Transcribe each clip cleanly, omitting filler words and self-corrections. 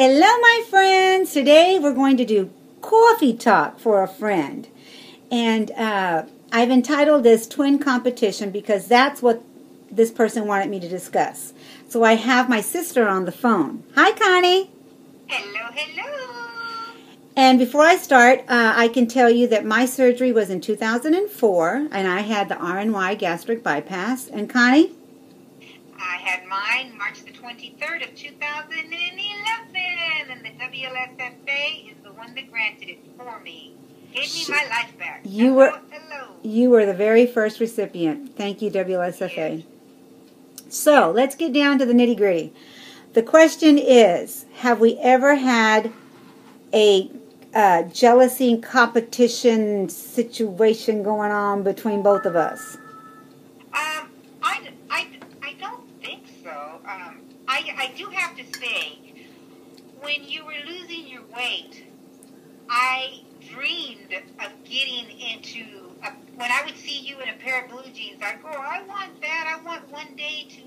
Hello, my friends. Today we're going to do coffee talk for a friend. And I've entitled this Twin Competition because that's what this person wanted me to discuss. So I have my sister on the phone. Hi, Connie. Hello, hello. And before I start, I can tell you that my surgery was in 2004, and I had the RNY gastric bypass. And Connie? I had mine March the 23rd of 2011, and the WLSFA is the one that granted it for me. Gave me my life back. You were the very first recipient. Thank you, WLSFA. Yes. So, let's get down to the nitty-gritty. The question is, have we ever had a jealousy and competition situation going on between both of us? I don't think so. I do have to say, when you were losing your weight, I dreamed of getting into, when I would see you in a pair of blue jeans, I'd go, I want that. I want one day to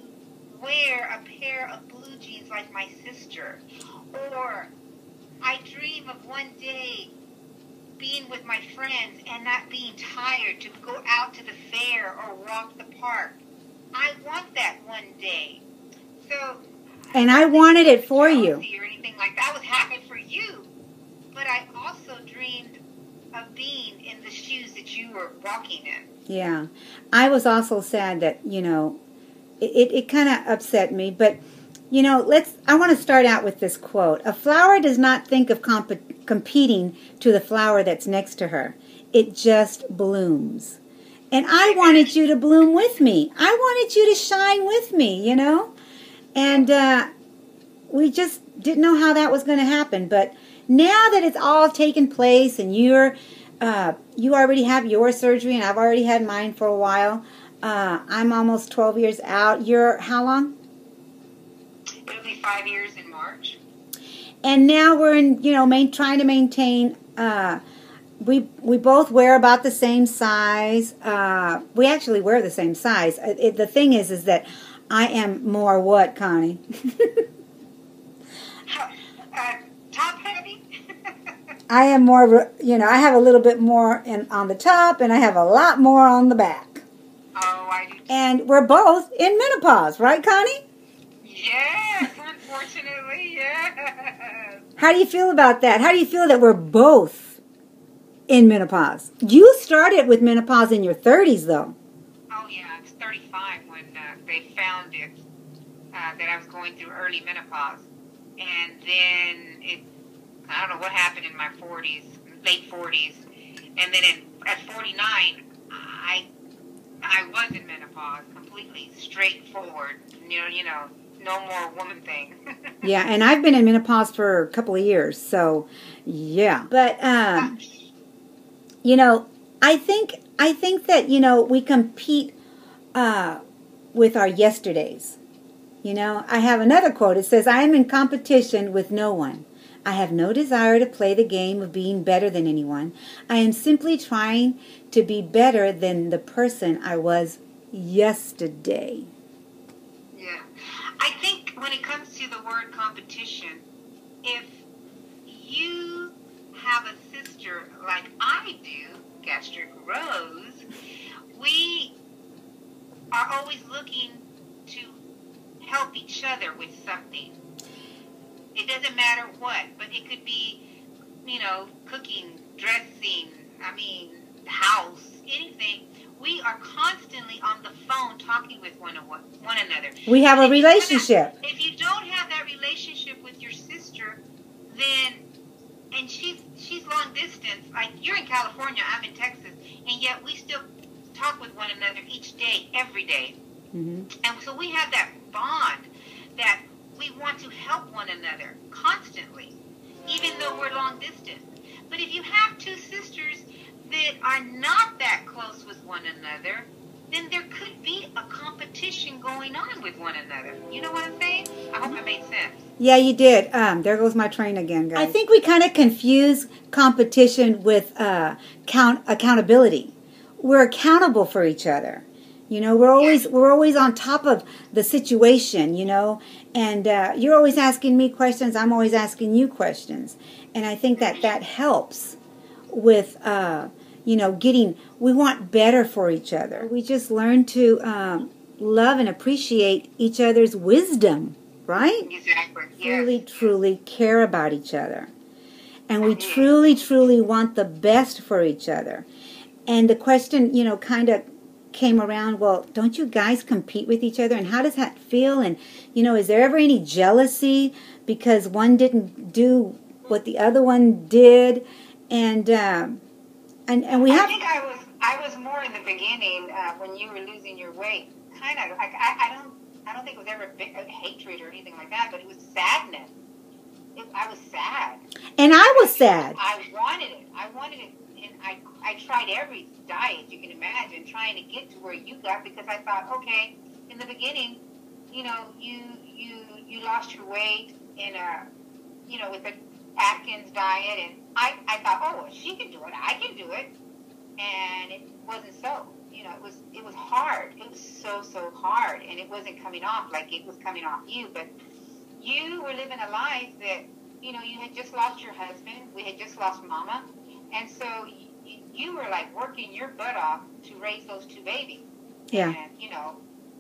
wear a pair of blue jeans like my sister. Or I dream of one day being with my friends and not being tired to go out to the fair or walk the park. I want that one day. So, and I wanted it for you. Or anything like that. I was happy for you, but I also dreamed of being in the shoes that you were walking in. Yeah, I was also sad that it kind of upset me. But I want to start out with this quote: "A flower does not think of competing to the flower that's next to her. It just blooms." And I wanted you to bloom with me. I wanted you to shine with me, And we just didn't know how that was going to happen. But now that it's all taken place and you already have your surgery and I've already had mine for a while. I'm almost 12 years out. You're how long? It'll be 5 years in March. And now we're in, trying to maintain... We both wear about the same size. We actually wear the same size. The thing is that I am more what, Connie? Top heavy? I am more, I have a little bit more on the top, and I have a lot more on the back. Oh, I do. And we're both in menopause, right, Connie? Yes, unfortunately, yes. How do you feel about that? How do you feel that we're both in menopause? You started with menopause in your 30s, though. Oh, yeah. I was 35 when they found it, that I was going through early menopause. And then I don't know what happened in my 40s, late 40s. And then at 49, I was in menopause, completely straightforward. No more woman thing. Yeah, and I've been in menopause for a couple of years, so yeah. But I think that, we compete with our yesterdays. I have another quote. It says, "I am in competition with no one. I have no desire to play the game of being better than anyone. I am simply trying to be better than the person I was yesterday." Yeah. I think when it comes to the word competition, if you have a sister like I do, Gastric Rose, we are always looking to help each other with something. It doesn't matter what, but it could be, cooking, dressing, house, anything. We are constantly on the phone talking with one another. We have a relationship. If you don't have that relationship with your sister, then... And she's long distance. Like, you're in California, I'm in Texas, and yet we still talk with one another each day, every day. Mm-hmm. And so we have that bond that we want to help one another constantly, even though we're long distance. But if you have two sisters that are not that close with one another, then there could be a competition going on with one another. You know what I'm saying? I hope I made sense. Yeah, you did. There goes my train again, guys. I think we kind of confuse competition with accountability. We're accountable for each other. We're always on top of the situation, And you're always asking me questions. I'm always asking you questions. And I think that that helps with, we want better for each other. We just learn to love and appreciate each other's wisdom, right? Exactly. Truly care about each other. And we truly want the best for each other. And the question, kind of came around, well, don't you guys compete with each other? And how does that feel? And, is there ever any jealousy because one didn't do what the other one did? And we have... I was more in the beginning when you were losing your weight. Kind of like I don't think it was ever hatred or anything like that, but it was sadness. I was sad. And I was sad. I wanted it, and I tried every diet you can imagine, trying to get to where you got, because I thought, okay, in the beginning, you lost your weight in with the Atkins diet, and I thought, oh, well, she can do it, I can do it, and it wasn't so. It was hard. It was so hard, and it wasn't coming off like it was coming off you, but you were living a life that, you had just lost your husband, we had just lost Mama, and so you were like working your butt off to raise those two babies. Yeah. And,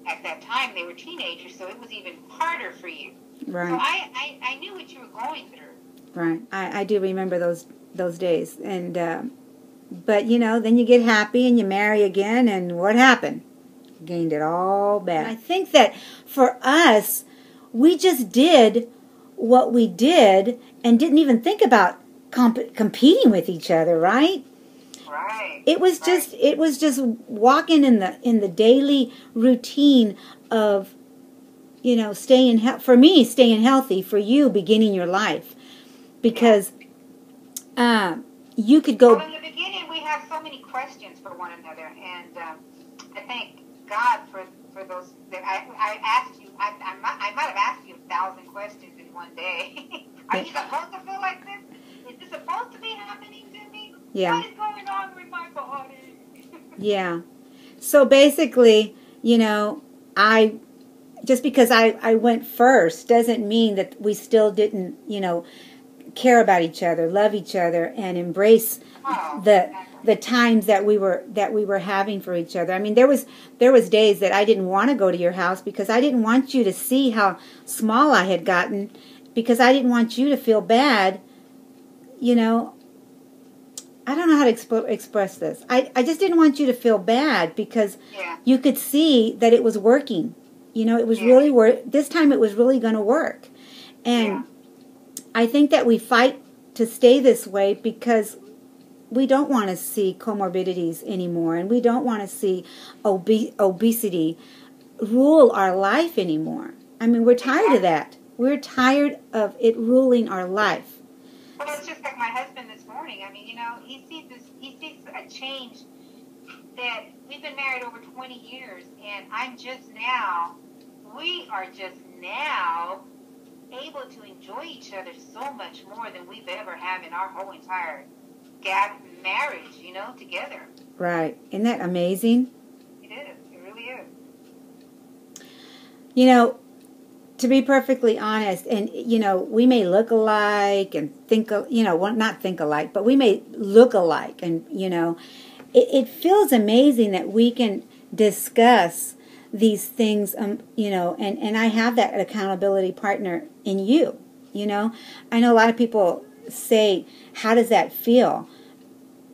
at that time they were teenagers, so it was even harder for you. Right. So I knew what you were going through. Right. I do remember those days. And, but, then you get happy and you marry again, and what happened? Gained it all back. I think that for us, we just did what we did and didn't even think about competing with each other, right? Right. It was just walking in the daily routine of, staying healthy, for you beginning your life, because you could go. Well, in the beginning, we had so many questions for one another, and I thank God for those. That I asked you. I might have asked you 1,000 questions in one day. Are you supposed to feel like this? Is this supposed to be happening to me? Yeah. What is going on with my body? Yeah. So basically, just because I went first doesn't mean that we still didn't, care about each other, love each other, and embrace the times that we were having for each other. I mean, there was days that I didn't want to go to your house because I didn't want you to see how small I had gotten, because I didn't want you to feel bad. I don't know how to express this. I just didn't want you to feel bad, because you could see that it was working. It was really this time it was really going to work. And I think that we fight to stay this way because we don't want to see comorbidities anymore, and we don't want to see obesity rule our life anymore. I mean, we're tired of that. We're tired of it ruling our life. Well, it's just like my husband this morning. I mean, he sees a change, that we've been married over 20 years, and we are just now able to enjoy each other so much more than we've ever had in our whole entire marriage, together. Right. Isn't that amazing? It is. It really is. To be perfectly honest, and, we may look alike and think, not think alike, but we may look alike. And, it feels amazing that we can discuss these things, and I have that accountability partner in you. I know a lot of people say, how does that feel?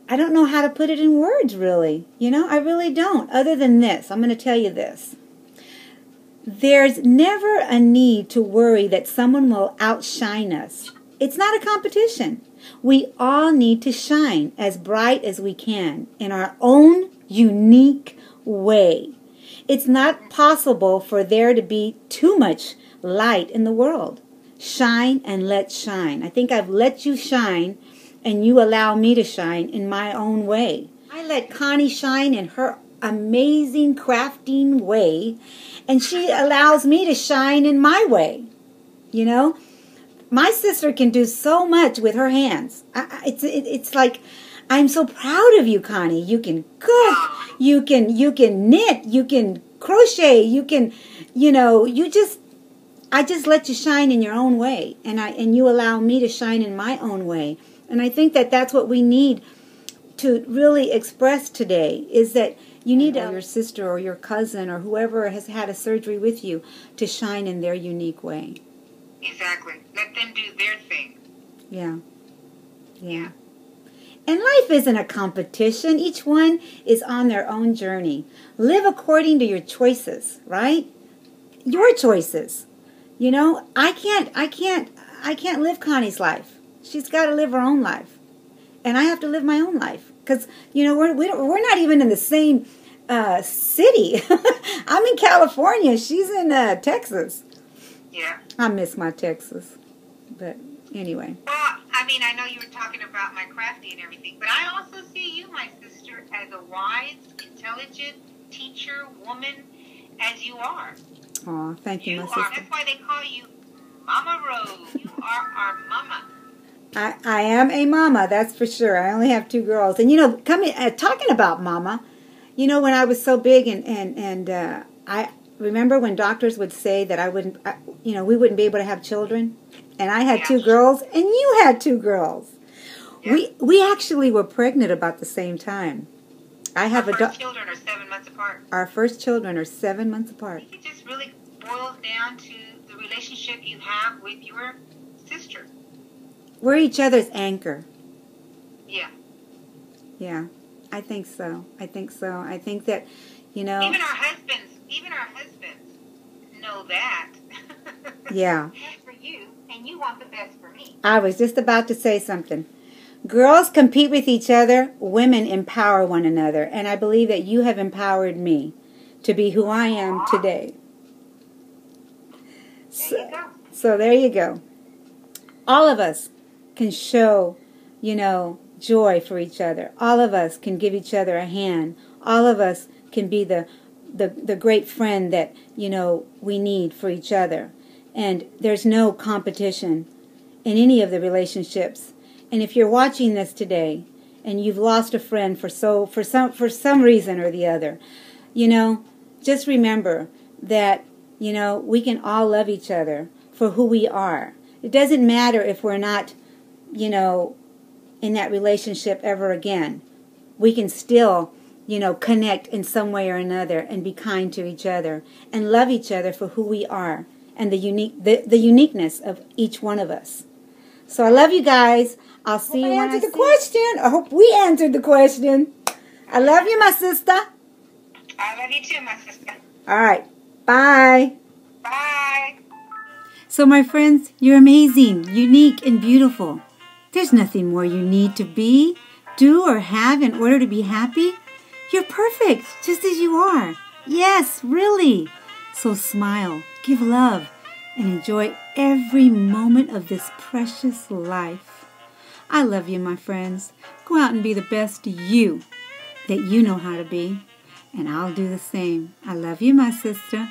I don't know how to put it in words, really. I really don't. Other than this, I'm going to tell you this. There's never a need to worry that someone will outshine us. It's not a competition. We all need to shine as bright as we can in our own unique way. It's not possible for there to be too much light in the world. Shine and let shine. I think I've let you shine, and you allow me to shine in my own way. I let Connie shine in her amazing crafting way, and she allows me to shine in my way. My sister can do so much with her hands. It's like, I'm so proud of you, Connie. You can cook, you can knit, you can crochet, you can, I just let you shine in your own way, and you allow me to shine in my own way. And I think that that's what we need to really express today, is that you need your sister or your cousin or whoever has had a surgery with you to shine in their unique way. Exactly. Let them do their thing. Yeah. Yeah. And life isn't a competition. Each one is on their own journey. Live according to your choices, right? Your choices. You know, I can't live Connie's life. She's got to live her own life. And I have to live my own life. Because, you know, we're not even in the same city. I'm in California. She's in Texas. Yeah. I miss my Texas. But anyway. Well, I mean, I know you were talking about my crafty and everything, but I also see you, my sister, as a wise, intelligent teacher, woman, as you are. Aw, thank you, my sister. That's why they call you Mama Rose. You are our mama. I am a mama, that's for sure. I only have 2 girls. And, you know, talking about mama, you know, when I was so big and I remember when doctors would say that we wouldn't be able to have children. And I had 2 girls, and you had 2 girls. Yeah. We actually were pregnant about the same time. Our first children are 7 months apart. Our first children are 7 months apart. I think it just really boils down to the relationship you have with your sister. We're each other's anchor. Yeah. Yeah, I think so. I think that, you know. Even our husbands know that. Yeah. Best for you, and you want the best for me. I was just about to say something. Girls compete with each other. Women empower one another. And I believe that you have empowered me to be who I am today. So there you go. All of us can show, you know, joy for each other. All of us can give each other a hand. All of us can be the great friend that, you know, we need for each other. And there's no competition in any of the relationships. And if you're watching this today and you've lost a friend for some reason or the other, you know, just remember that, you know, we can all love each other for who we are. It doesn't matter if we're not, you know, in that relationship ever again. We can still, you know, connect in some way or another and be kind to each other and love each other for who we are and the uniqueness of each one of us. So I love you guys. I'll see you when I answer the question. I hope we answered the question. I love you, my sister. I love you too, my sister. All right. Bye. Bye. So, my friends, you're amazing, unique, and beautiful. There's nothing more you need to be, do, or have in order to be happy. You're perfect, just as you are. Yes, really. So smile, give love, and enjoy every moment of this precious life. I love you, my friends. Go out and be the best you that you know how to be, and I'll do the same. I love you, my sister.